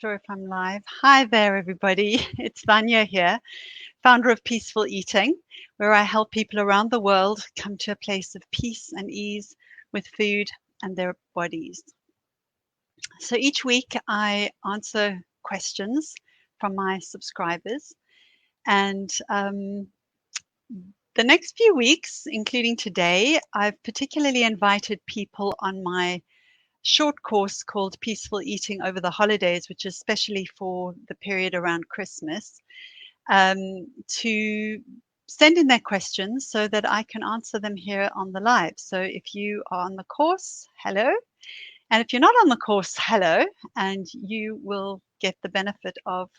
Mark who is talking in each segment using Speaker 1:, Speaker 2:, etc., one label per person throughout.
Speaker 1: Sure if I'm live. Hi there, everybody. It's Vanya here, founder of Peaceful Eating, where I help people around the world come to a place of peace and ease with food and their bodies. So each week I answer questions from my subscribers, and the next few weeks, including today, I've particularly invited people on my short course called Peaceful Eating over the holidays, which is especially for the period around Christmas, to send in their questions so that I can answer them here on the live. So if you are on the course, hello. And if you're not on the course, hello. And you will get the benefit of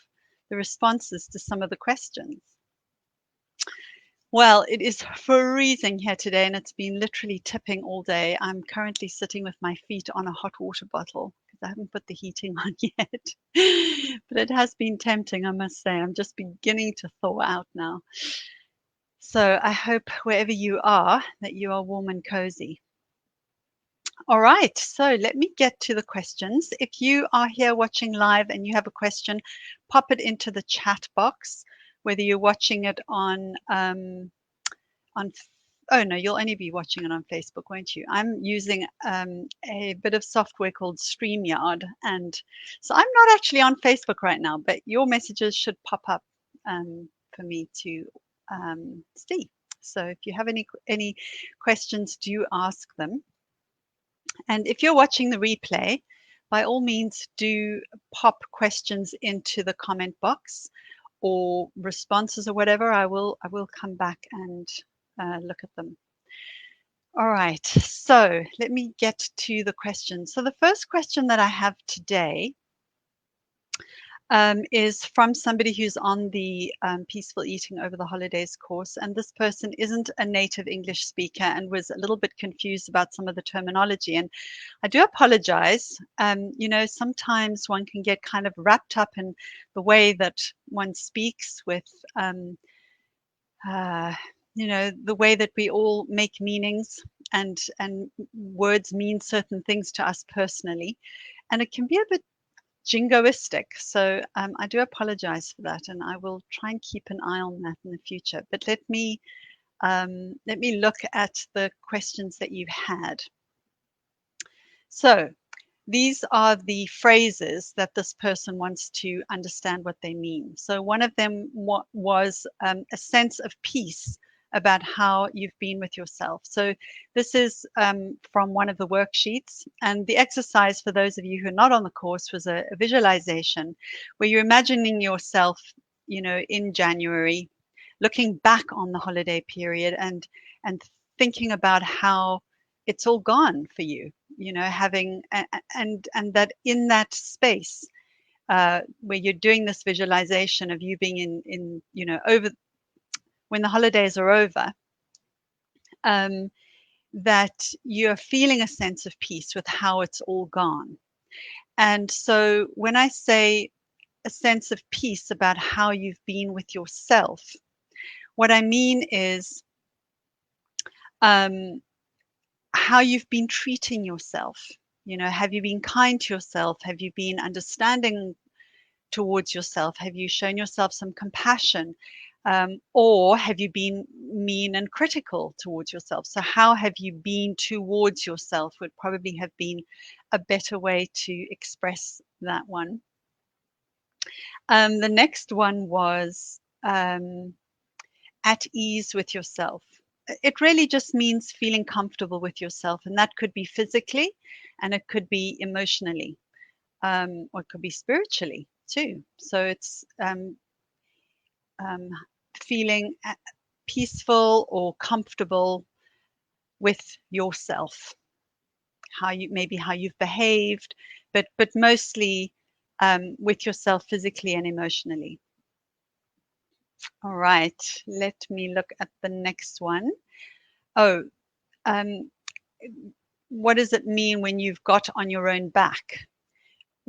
Speaker 1: the responses to some of the questions. Well, it is freezing here today and it's been literally tipping all day. I'm currently sitting with my feet on a hot water bottle because I haven't put the heating on yet. But it has been tempting, I must say. I'm just beginning to thaw out now. So I hope wherever you are that you are warm and cozy. All right, so let me get to the questions. If you are here watching live and you have a question, pop it into the chat box, whether you're watching it on oh no, you'll only be watching it on Facebook, won't you? I'm using a bit of software called StreamYard, and so I'm not actually on Facebook right now, but your messages should pop up for me to see. So if you have any questions, do ask them. And if you're watching the replay, by all means, do pop questions into the comment box or responses or whatever. I will come back and look at them. All right, so let me get to the questions. So the first question that I have today is from somebody who's on the Peaceful Eating over the holidays course. And this person isn't a native English speaker and was a little bit confused about some of the terminology. And I do apologize. You know, sometimes one can get kind of wrapped up in the way that one speaks with you know, the way that we all make meanings and words mean certain things to us personally. And it can be a bit jingoistic. So I do apologize for that, and I will try and keep an eye on that in the future. But let me look at the questions that you've had. So these are the phrases that this person wants to understand what they mean. So one of them was a sense of peace about how you've been with yourself. So this is from one of the worksheets. And the exercise for those of you who are not on the course was a visualization where you're imagining yourself, you know, in January, looking back on the holiday period and thinking about how it's all gone for you, you know, having and that in that space where you're doing this visualization of you being in you know, over when the holidays are over, that you're feeling a sense of peace with how it's all gone. And so when I say a sense of peace about how you've been with yourself, what I mean is how you've been treating yourself. You know, have you been kind to yourself? Have you been understanding towards yourself? Have you shown yourself some compassion? Or have you been mean and critical towards yourself? So how have you been towards yourself would probably have been a better way to express that one. The next one was at ease with yourself. It really just means feeling comfortable with yourself, and that could be physically and it could be emotionally, or it could be spiritually too. So it's feeling peaceful or comfortable with yourself, how you maybe how you've behaved, but mostly with yourself physically and emotionally. All right, let me look at the next one. Oh, what does it mean when you've got on your own back?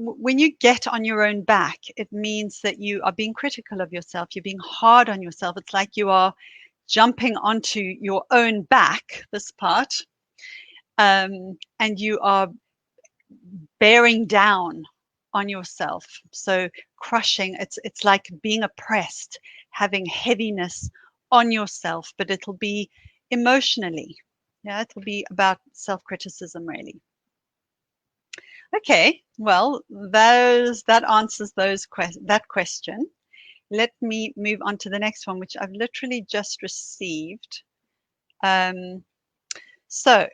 Speaker 1: When you get on your own back, it means that you are being critical of yourself. You're being hard on yourself. It's like you are jumping onto your own back, this part, and you are bearing down on yourself. So crushing, it's like being oppressed, having heaviness on yourself, but it'll be emotionally. Yeah, it'll be about self-criticism really. Okay, well, that answers that question. Let me move on to the next one, which I've literally just received. So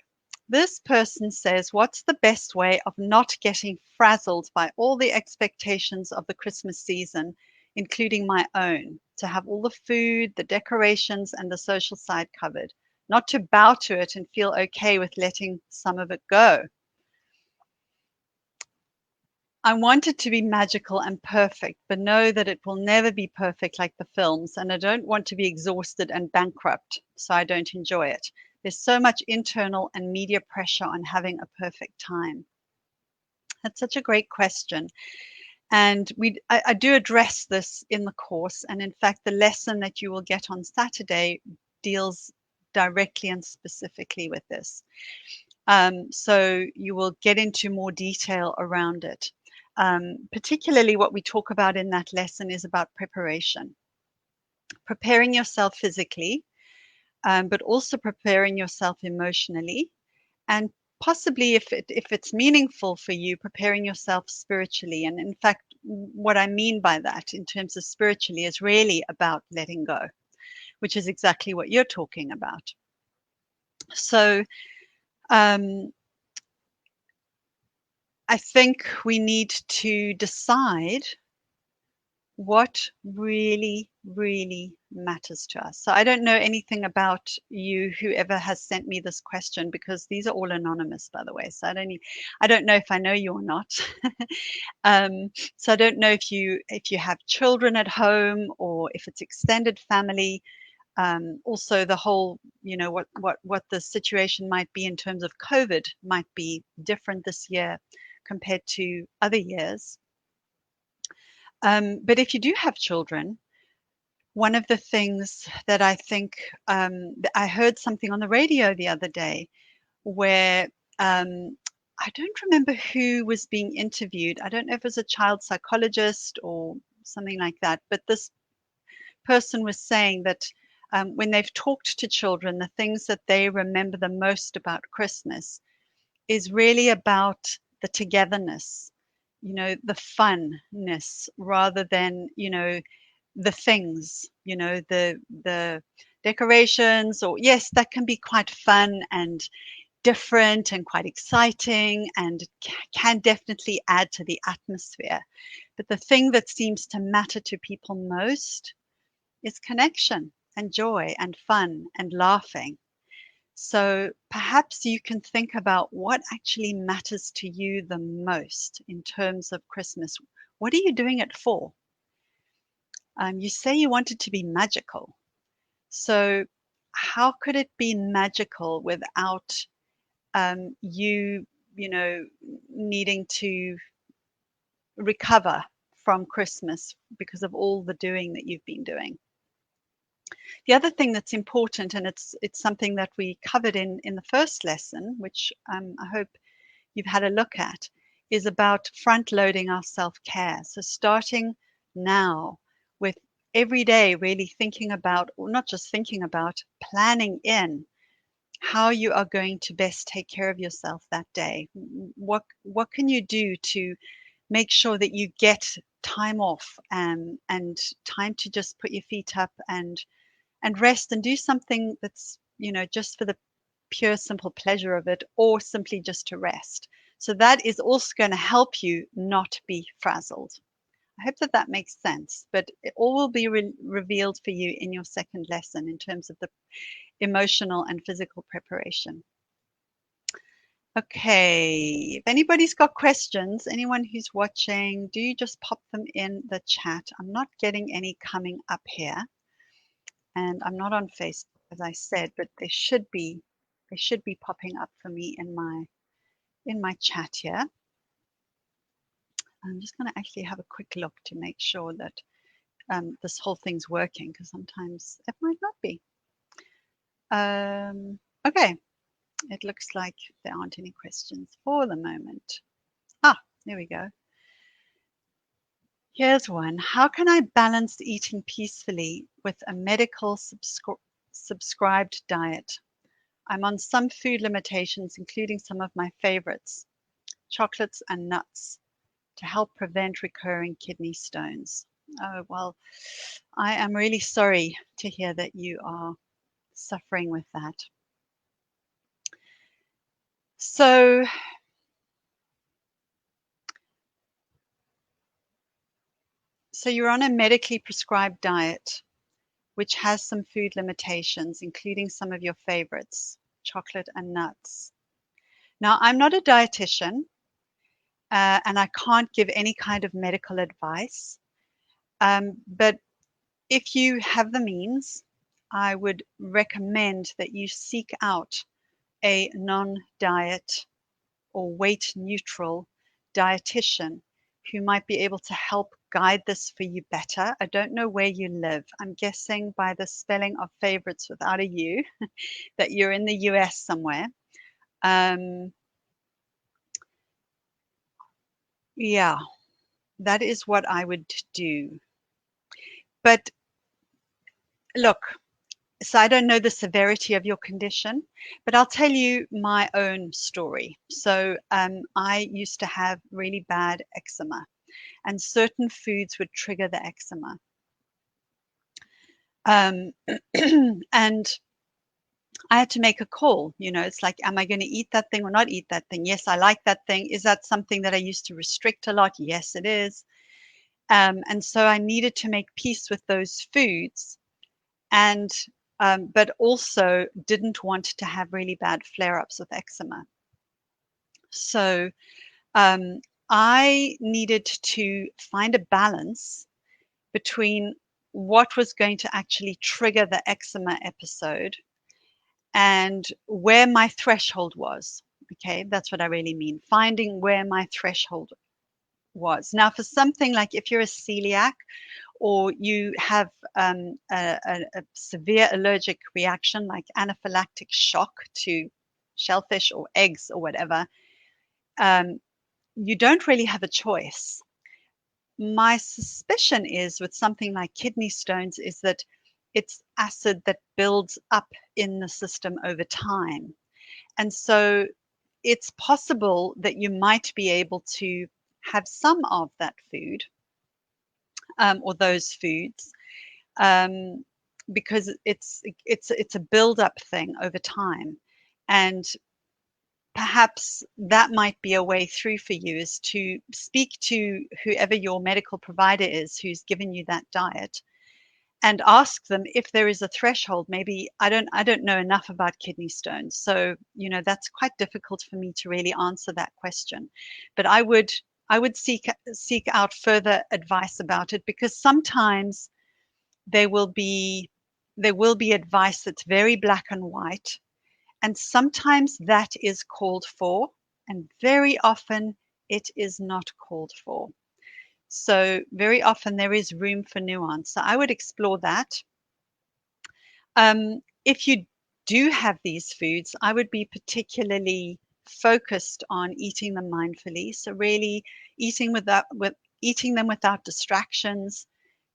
Speaker 1: this person says, what's the best way of not getting frazzled by all the expectations of the Christmas season, including my own, to have all the food, the decorations, and the social side covered, not to bow to it and feel okay with letting some of it go? I want it to be magical and perfect, but know that it will never be perfect like the films, and I don't want to be exhausted and bankrupt, so I don't enjoy it. There's so much internal and media pressure on having a perfect time. That's such a great question. And I do address this in the course. And in fact, the lesson that you will get on Saturday deals directly and specifically with this. So you will get into more detail around it. Particularly what we talk about in that lesson is about preparation. Preparing yourself physically, but also preparing yourself emotionally, and possibly if it's meaningful for you, preparing yourself spiritually. And in fact, what I mean by that in terms of spiritually is really about letting go, which is exactly what you're talking about. So I think we need to decide what really, really matters to us. So I don't know anything about you, whoever has sent me this question, because these are all anonymous, by the way. So I don't know if I know you or not. So I don't know if you have children at home or if it's extended family. Also, the whole, what the situation might be in terms of COVID might be different this year compared to other years. But if you do have children, one of the things that I think I heard something on the radio the other day where I don't remember who was being interviewed. I don't know if it was a child psychologist or something like that, but this person was saying that when they've talked to children, the things that they remember the most about Christmas is really about the togetherness, the funness, rather than, the things, the decorations, or yes, that can be quite fun and different and quite exciting and can definitely add to the atmosphere. But the thing that seems to matter to people most is connection and joy and fun and laughing. So perhaps you can think about what actually matters to you the most in terms of Christmas. What are you doing it for? You say you want it to be magical. So how could it be magical without you needing to recover from Christmas because of all the doing that you've been doing? The other thing that's important, and it's something that we covered in the first lesson, which I hope you've had a look at, is about front loading our self-care. So starting now with every day really thinking about, or not just thinking about, planning in how you are going to best take care of yourself that day. What can you do to make sure that you get time off and time to just put your feet up and rest and do something that's, just for the pure, simple pleasure of it, or simply just to rest. So that is also going to help you not be frazzled. I hope that that makes sense, but it all will be revealed for you in your second lesson in terms of the emotional and physical preparation. Okay, if anybody's got questions, anyone who's watching, do you just pop them in the chat? I'm not getting any coming up here. And I'm not on Facebook, as I said, but they should be popping up for me in my chat here. I'm just going to actually have a quick look to make sure that this whole thing's working, because sometimes it might not be. Okay, it looks like there aren't any questions for the moment. There we go. Here's one. How can I balance eating peacefully with a medical subscribed diet? I'm on some food limitations, including some of my favorites, chocolates and nuts, to help prevent recurring kidney stones. Oh, well, I am really sorry to hear that you are suffering with that. So, you're on a medically prescribed diet, which has some food limitations, including some of your favorites, chocolate and nuts. Now, I'm not a dietitian, and I can't give any kind of medical advice. But if you have the means, I would recommend that you seek out a non-diet or weight neutral dietitian who might be able to help guide this for you better. I don't know where you live. I'm guessing by the spelling of favorites without a U that you're in the US somewhere. Yeah, that is what I would do. But look, so I don't know the severity of your condition, but I'll tell you my own story. So I used to have really bad eczema, and certain foods would trigger the eczema. Um, and I had to make a call. It's like, am I going to eat that thing or not eat that thing? Yes, I like that thing. Is that something that I used to restrict a lot? Yes, it is. And so I needed to make peace with those foods, and but also didn't want to have really bad flare-ups with eczema. So um, I needed to find a balance between what was going to actually trigger the eczema episode and where my threshold was. Okay, that's what I really mean. Finding where my threshold was. Now, for something like if you're a celiac or you have a severe allergic reaction like anaphylactic shock to shellfish or eggs or whatever, you don't really have a choice. My suspicion is with something like kidney stones is that it's acid that builds up in the system over time. And so it's possible that you might be able to have some of that food or those foods um, because it's a build up thing over time, and perhaps that might be a way through for you is to speak to whoever your medical provider is who's given you that diet and ask them if there is a threshold. Maybe I don't know enough about kidney stones, so that's quite difficult for me to really answer that question, but I would seek out further advice about it, because sometimes there will be advice that's very black and white, and sometimes that is called for, and very often it is not called for. So very often there is room for nuance. So I would explore that. If you do have these foods, I would be particularly focused on eating them mindfully. So really eating them without distractions,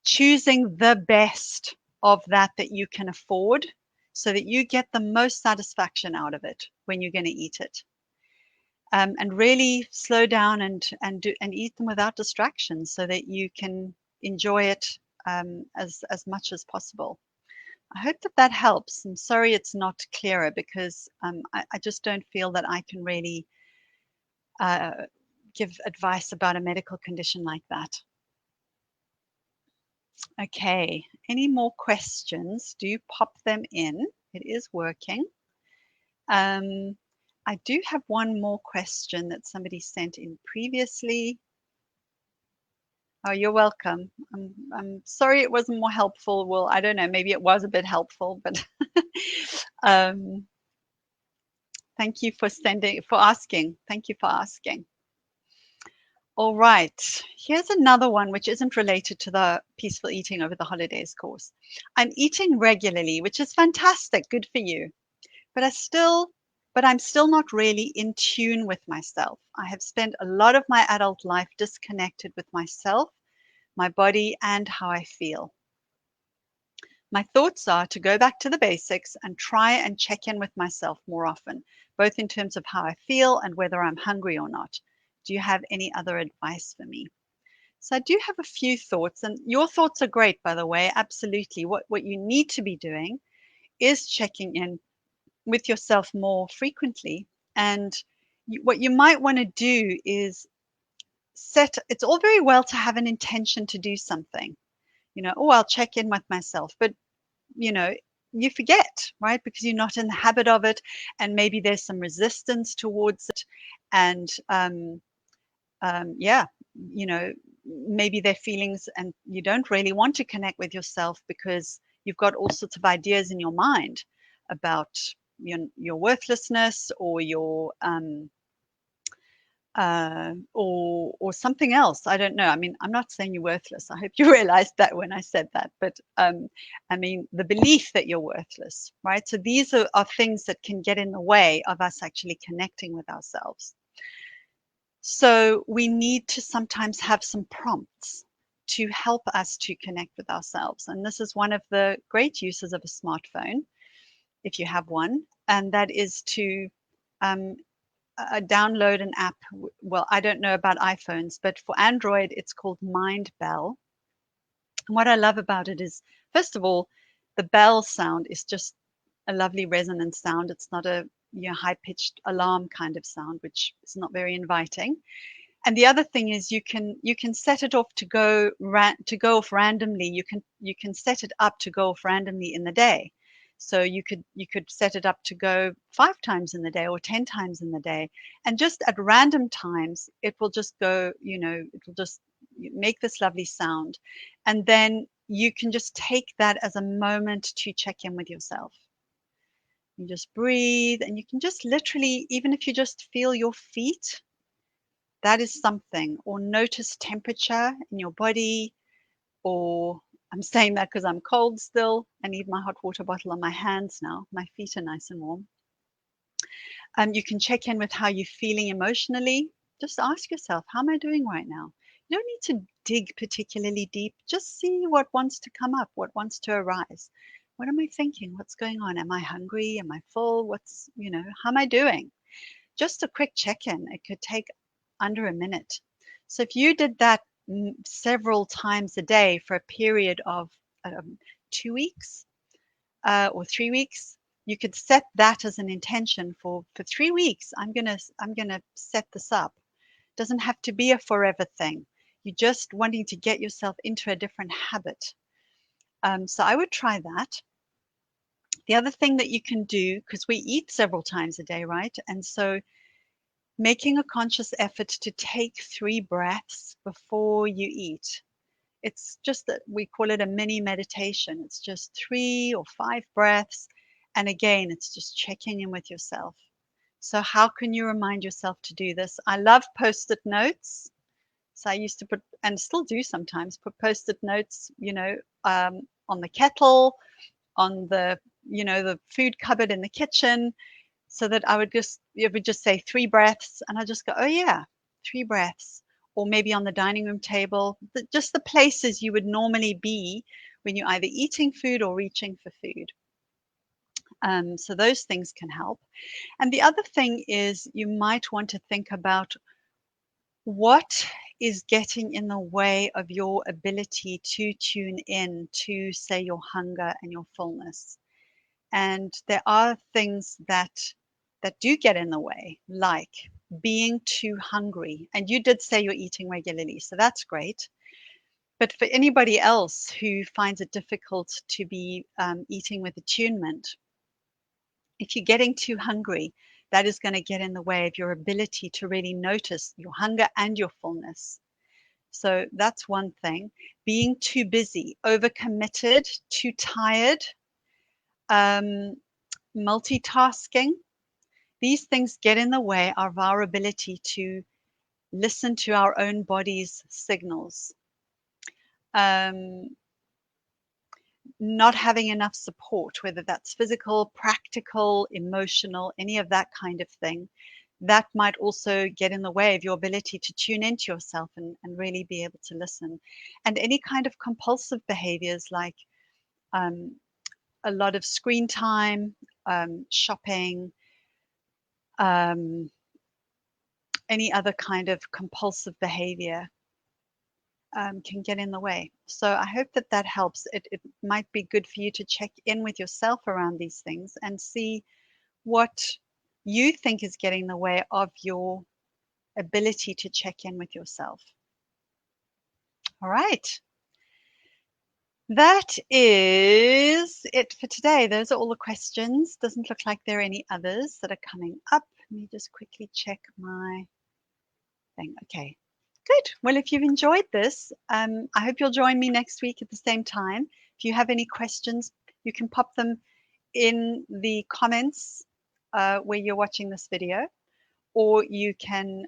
Speaker 1: choosing the best of that you can afford so that you get the most satisfaction out of it when you're going to eat it. And really slow down and eat them without distractions so that you can enjoy it as much as possible. I hope that helps. I'm sorry it's not clearer because I just don't feel that I can really uh, give advice about a medical condition like that. Okay, any more questions? Do pop them in. It is working. I do have one more question that somebody sent in previously. Oh, you're welcome. I'm sorry it wasn't more helpful. Well, I don't know, maybe it was a bit helpful, but thank you for asking. Thank you for asking. All right, here's another one which isn't related to the peaceful eating over the holidays course. I'm eating regularly, which is fantastic, good for you. But I'm still not really in tune with myself. I have spent a lot of my adult life disconnected with myself, my body, and how I feel. My thoughts are to go back to the basics and try and check in with myself more often, both in terms of how I feel and whether I'm hungry or not. Do you have any other advice for me? So I do have a few thoughts, and your thoughts are great, by the way. Absolutely. What you need to be doing is checking in with yourself more frequently. And what you might want to do is it's all very well to have an intention to do something. Oh, I'll check in with myself. But you know, you forget, right? Because you're not in the habit of it, and maybe there's some resistance towards it, and yeah, you know, maybe they're feelings, and you don't really want to connect with yourself because you've got all sorts of ideas in your mind about your worthlessness or your or something else. I don't know. I mean, I'm not saying you're worthless. I hope you realized that when I said that. But I mean, the belief that you're worthless, right? So these are things that can get in the way of us actually connecting with ourselves. So we need to sometimes have some prompts to help us to connect with ourselves. And this is one of the great uses of a smartphone, if you have one, and that is to um, download an app. Well, I don't know about iPhones, but for Android, it's called Mind Bell. And what I love about it is, first of all, the bell sound is just a lovely resonant sound. It's not a high-pitched alarm kind of sound, which is not very inviting. And the other thing is you can set it off to go off randomly. You can set it up to go off randomly in the day. So you could set it up to go 5 times in the day or 10 times in the day, and just at random times it will just go. It will just make this lovely sound, and then you can just take that as a moment to check in with yourself. You just breathe, and you can just literally, even if you just feel your feet, that is something, or notice temperature in your body, or I'm saying that because I'm cold still. I need my hot water bottle on my hands now. My feet are nice and warm. You can check in with how you're feeling emotionally. Just ask yourself, how am I doing right now? You don't need to dig particularly deep. Just see what wants to come up, what wants to arise. What am I thinking? What's going on? Am I hungry? Am I full? How am I doing? Just a quick check-in. It could take under a minute. So if you did that several times a day for a period of 2 weeks or 3 weeks, you could set that as an intention for 3 weeks. I'm gonna set this up. It doesn't have to be a forever thing. You're just wanting to get yourself into a different habit. So I would try that. The other thing that you can do, because we eat several times a day, right? And so making a conscious effort to take 3 breaths before you eat. It's just that we call it a mini meditation. It's just 3 or 5 breaths. And again, it's just checking in with yourself. So how can you remind yourself to do this? I love post-it notes. So I used to put, and still do sometimes, put post-it notes, on the kettle, on the food cupboard in the kitchen, so that it would just say 3 breaths, and I just go, oh yeah, 3 breaths. Or maybe on the dining room table, just the places you would normally be when you're either eating food or reaching for food. So those things can help. And the other thing is you might want to think about what is getting in the way of your ability to tune in to, say, your hunger and your fullness. And there are things that do get in the way, like being too hungry. And you did say you're eating regularly, so that's great. But for anybody else who finds it difficult to be eating with attunement, if you're getting too hungry, that is going to get in the way of your ability to really notice your hunger and your fullness. So that's one thing. Being too busy, overcommitted, too tired, um, multitasking. These things get in the way of our ability to listen to our own body's signals. Not having enough support, whether that's physical, practical, emotional, any of that kind of thing, that might also get in the way of your ability to tune into yourself and really be able to listen. And any kind of compulsive behaviors like um, a lot of screen time, shopping, um, any other kind of compulsive behavior can get in the way. So I hope that that helps. It might be good for you to check in with yourself around these things and see what you think is getting in the way of your ability to check in with yourself. All right. That is it for today. Those are all the questions. Doesn't look like there are any others that are coming up. Let me just quickly check my thing. Okay, good. Well, if you've enjoyed this, I hope you'll join me next week at the same time. If you have any questions, you can pop them in the comments where you're watching this video, or you can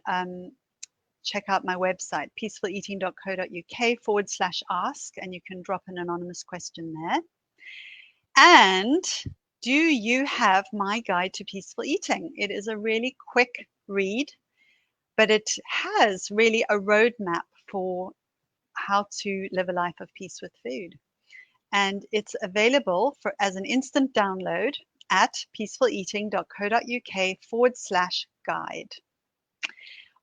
Speaker 1: check out my website, peacefuleating.co.uk/ask, and you can drop an anonymous question there. And do you have my guide to peaceful eating? It is a really quick read, but it has really a roadmap for how to live a life of peace with food. And it's available as an instant download at peacefuleating.co.uk/guide.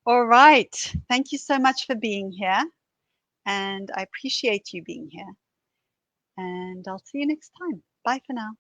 Speaker 1: All right. Thank you so much for being here. And I appreciate you being here. And I'll see you next time. Bye for now.